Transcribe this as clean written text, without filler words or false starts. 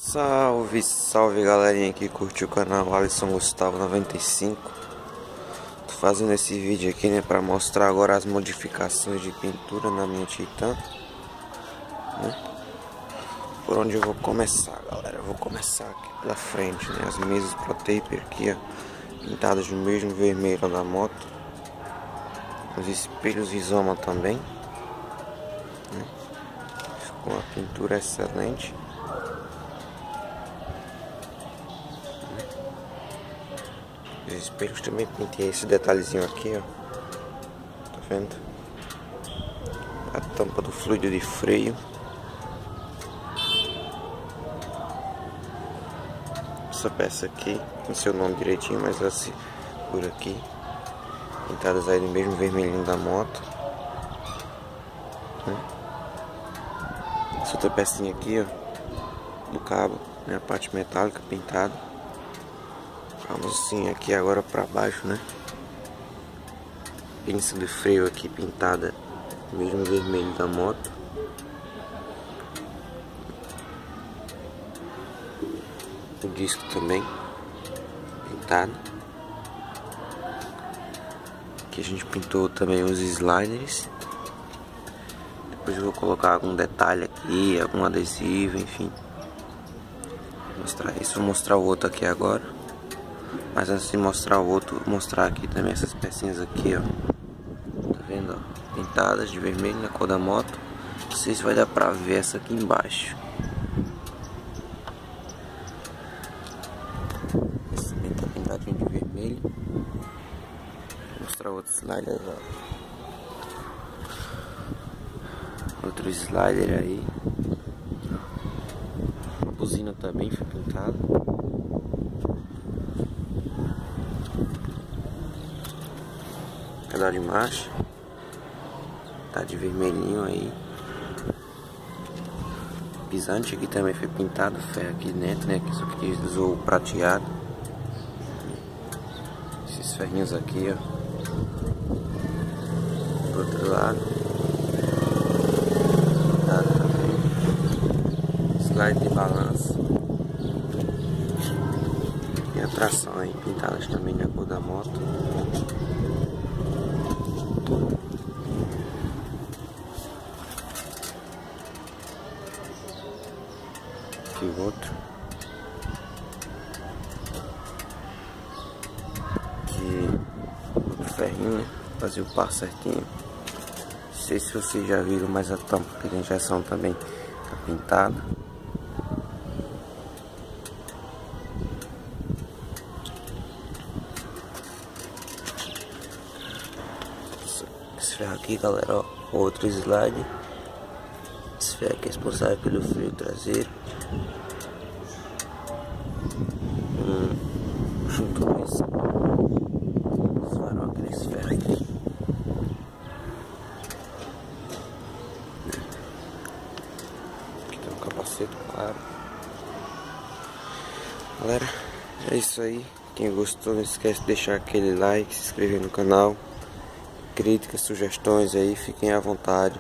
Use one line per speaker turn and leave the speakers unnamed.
Salve, salve galerinha que curtiu o canal Alisson Gustavo 95. Tô fazendo esse vídeo aqui, né, pra mostrar agora as modificações de pintura na minha Titan, né? Por onde eu vou começar, galera? Eu vou começar aqui pela frente, né? As mesas Pro Taper aqui, ó, pintadas do mesmo vermelho da moto. Os espelhos Rizoma também, né? Ficou uma pintura excelente. Os espelhos também pintei esse detalhezinho aqui, ó. Tá vendo? A tampa do fluido de freio. Essa peça aqui, não sei o nome direitinho, mas assim, por aqui. Pintadas aí do mesmo vermelhinho da moto, né? Essa outra pecinha aqui, ó, do cabo, né? A parte metálica pintada. Vamos assim aqui agora para baixo, né? Pinça de freio aqui pintada mesmo vermelho da moto. O disco também pintado. Aqui a gente pintou também os sliders. Depois eu vou colocar algum detalhe aqui, algum adesivo, enfim. Vou mostrar isso, vou mostrar o outro aqui agora. Mas antes de mostrar o outro, vou mostrar aqui também essas pecinhas aqui, ó. Tá vendo, ó? Pintadas de vermelho na cor da moto. Não sei se vai dar pra ver essa aqui embaixo. Esse também tá pintadinho de vermelho. Vou mostrar outro slider, ó. Outro slider aí. A buzina também foi pintada. Pedal de marcha tá de vermelhinho aí. Pisante aqui também foi pintado, ferro aqui dentro, né? Só que usou o prateado. Esses ferrinhos aqui, ó, do outro lado pintado também. Slide de balanço e a tração aí pintadas também na cor da moto. Aqui o outro. Aqui outro ferrinho, né? Fazer o par certinho. Não sei se vocês já viram, mas a tampa de injeção também tá pintada. Esse ferro aqui, galera, ó, outro slide. Esse ferro aqui é responsável pelo freio traseiro. Junto com esse farol aqui nesse ferro aqui. Aqui tem um capacete, claro. Galera, é isso aí. Quem gostou, não esquece de deixar aquele like, se inscrever no canal. Críticas, sugestões aí, fiquem à vontade.